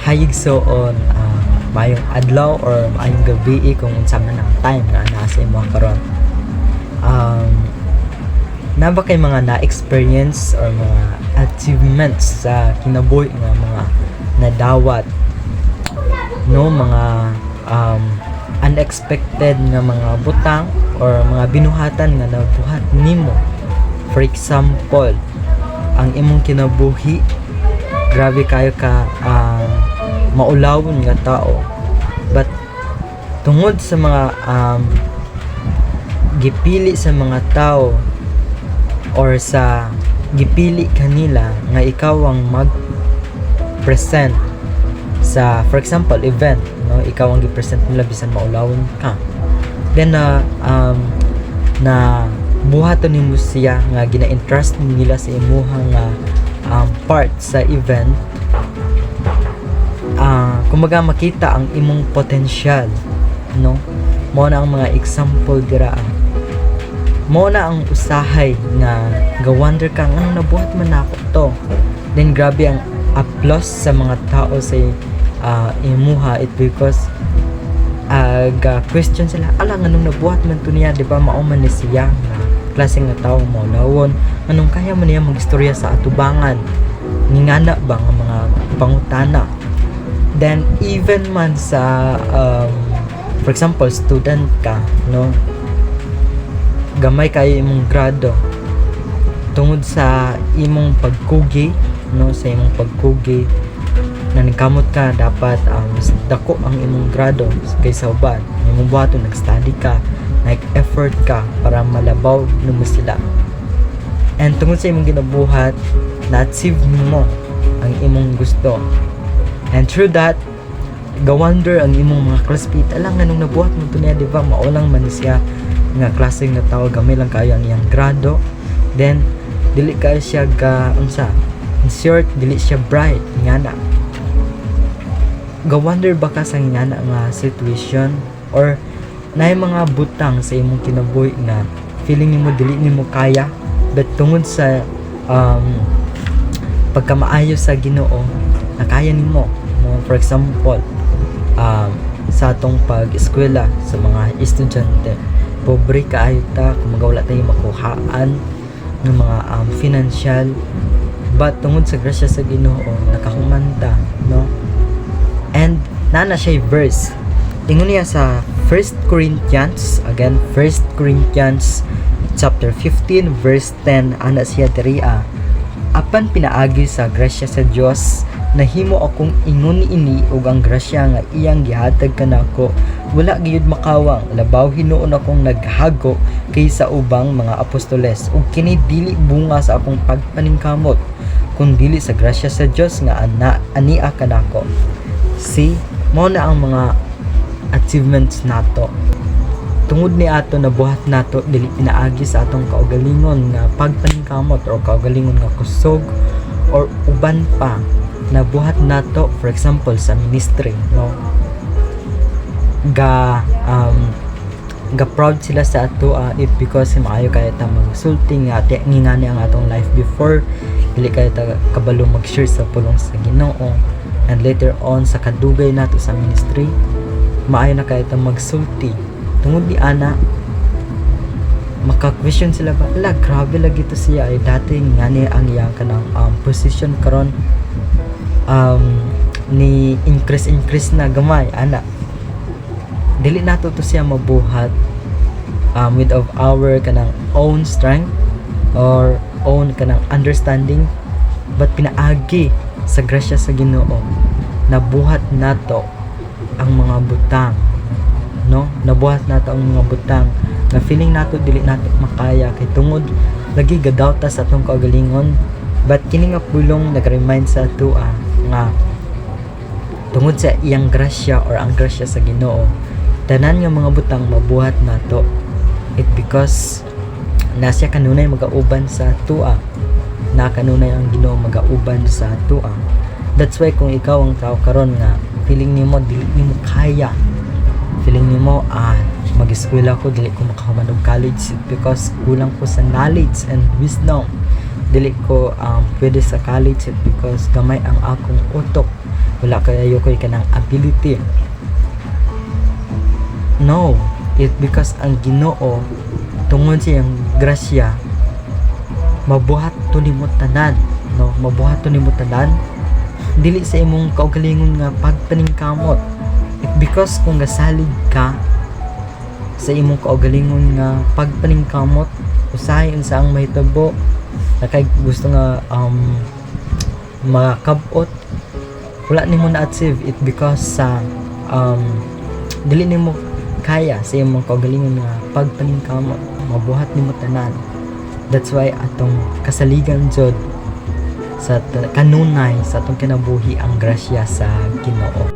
Hayigsoon maayong adlaw or maayong gabi kung unsa man ang time nga naa sa imo karon. Na ba kay mga na-experience or mga achievements sa kinabuhi nga mga nadawat, no, mga unexpected nga mga butang or mga binuhatan nga nabuhat nimo? For example, ang imong kinabuhi grabe kayo ka maulawon nga tao, but tungod sa mga gipili sa mga tao or sa gipili kanila nga ikaw ang mag-present sa, for example, event, no, ikaw ang gi-present nila bisan maulawon ka, then na buhaton nimo siya nga gina-entrust nila sa imuha nga part sa event. Kumaga makita ang imong potential, no, mo na ang mga example dira, mo na ang usahay nga ga-wonder ka nga nabuhat man ako to, then grabe ang applause sa mga tao sa imuha, it because question sila, ala nganong nabuhat man to niya, di ba mao man ni siya nga klase nga tao mo lawon, nganong kaya man niya magistorya sa atubangan, ngingana ba nga mga pangutana. Then even man sa for example student ka, no, gamay kayo imong grado tungod sa imong pagkugi, no, sa imong pagkugi na nagkamot ka dapat dako ang imong grado kaysa uban, imong buhaton nag-study ka, nag-effort ka para malabaw nimo sila, and tungod sa imong ginabuhat na-achieve mo ang imong gusto, and through that ga-wonder ang imong mga classmate, alang nganong nabuhat mo to niya, di ba maulang man siya nga klase nga tao, gamay lang kayo ang iyang grado, then dili kayo siya unsa, in short dili siya bright nga na. Ga-wonder ba ka sa nga situation, or naay mga butang sa imong kinabuhi nga feeling nimo dili nimo kaya, but tungod sa pagkamaayo sa Ginoo nakaya nimo, no? For example, sa atong pag-eskwela sa mga estudyante, pobre kaayo ta, kung wala tayo makuhaan ng mga financial, but tungod sa grasya sa Ginoo nakahumanta, no? And nana siya verse ingon niya sa 1 Corinthians, again 1 Corinthians chapter 15 verse 10, ana siya diri, apan pinaagi sa grasya sa Dios nahimo akong ingon ini, ug ang grasya nga iyang gihatag kanako wala gyud makawang, labaw hinuon akong naghago kaysa ubang mga apostoles, ug kini dili bunga sa akong pagpaningkamot kundi sa grasya sa Dios nga ania kanako. See, mo na ang mga achievements nato tungod ni ato nabuhat nato dili pinaagi sa atong kaugalingon nga pagpaningkamot or kaugalingon nga kusog or uban pa, nabuhat nato for example sa ministry, no, ga proud sila sa ato, if because maayo kaya ta magsulti nga ngingani ang atong life before, dili kaya ta kabalo mag-share sa pulong sa Ginoo, and later on sa kadugay nato sa ministry maayo na kaya ta magsulti. Tungod ni ana maka-question sila ba, ala grabe lagi to siya, ay dati nga ni ang iyang kanang position karon ni increase na gamay, ana dili nato to siya mabuhat with of our kanang own strength or own kanang understanding, but pinaagi sa grasya sa Ginoo nabuhat nato ang mga butang, no, nabuhat nato ang mga butang na feeling nato dili nato makaya kay tungod lagi gadawta sa atong kaugalingon, but kini nga pulong nag-remind sa ato nga tungod sa iyang grasya or ang grasya sa Ginoo tanan nga mga butang mabuhat nato, it because na siya kanunay magauban sa ato, na kanunay ang Ginoo magauban sa ato. That's why kung ikaw ang tao karon nga feeling nimo dili nimo kaya, feeling nimo mag-eskwela ko dili ko makahuman og college because kulang ko sa knowledge and wisdom, dili ko pwede sa college because gamay ang akong utok, wala kayo koy kanang ability. No, it because ang Ginoo tungod sa iyang grasya mabuhat to nimo tanan, no, mabuhat to nimo tanan dili sa imong kaugalingon nga pagpaningkamot. It because kung gasalig ka sa imong kaugalingon nga pagpaningkamot, usahay unsa ang mahitabo na kay gusto nga makabot, wala nimo na achieve it because sa dili nimo kaya sa imong kaugalingon nga pagpaningkamot, mabuhat nimo tanan. That's why atong kasaligan jud sa kanunay sa atong kinabuhi ang grasya sa Ginoo.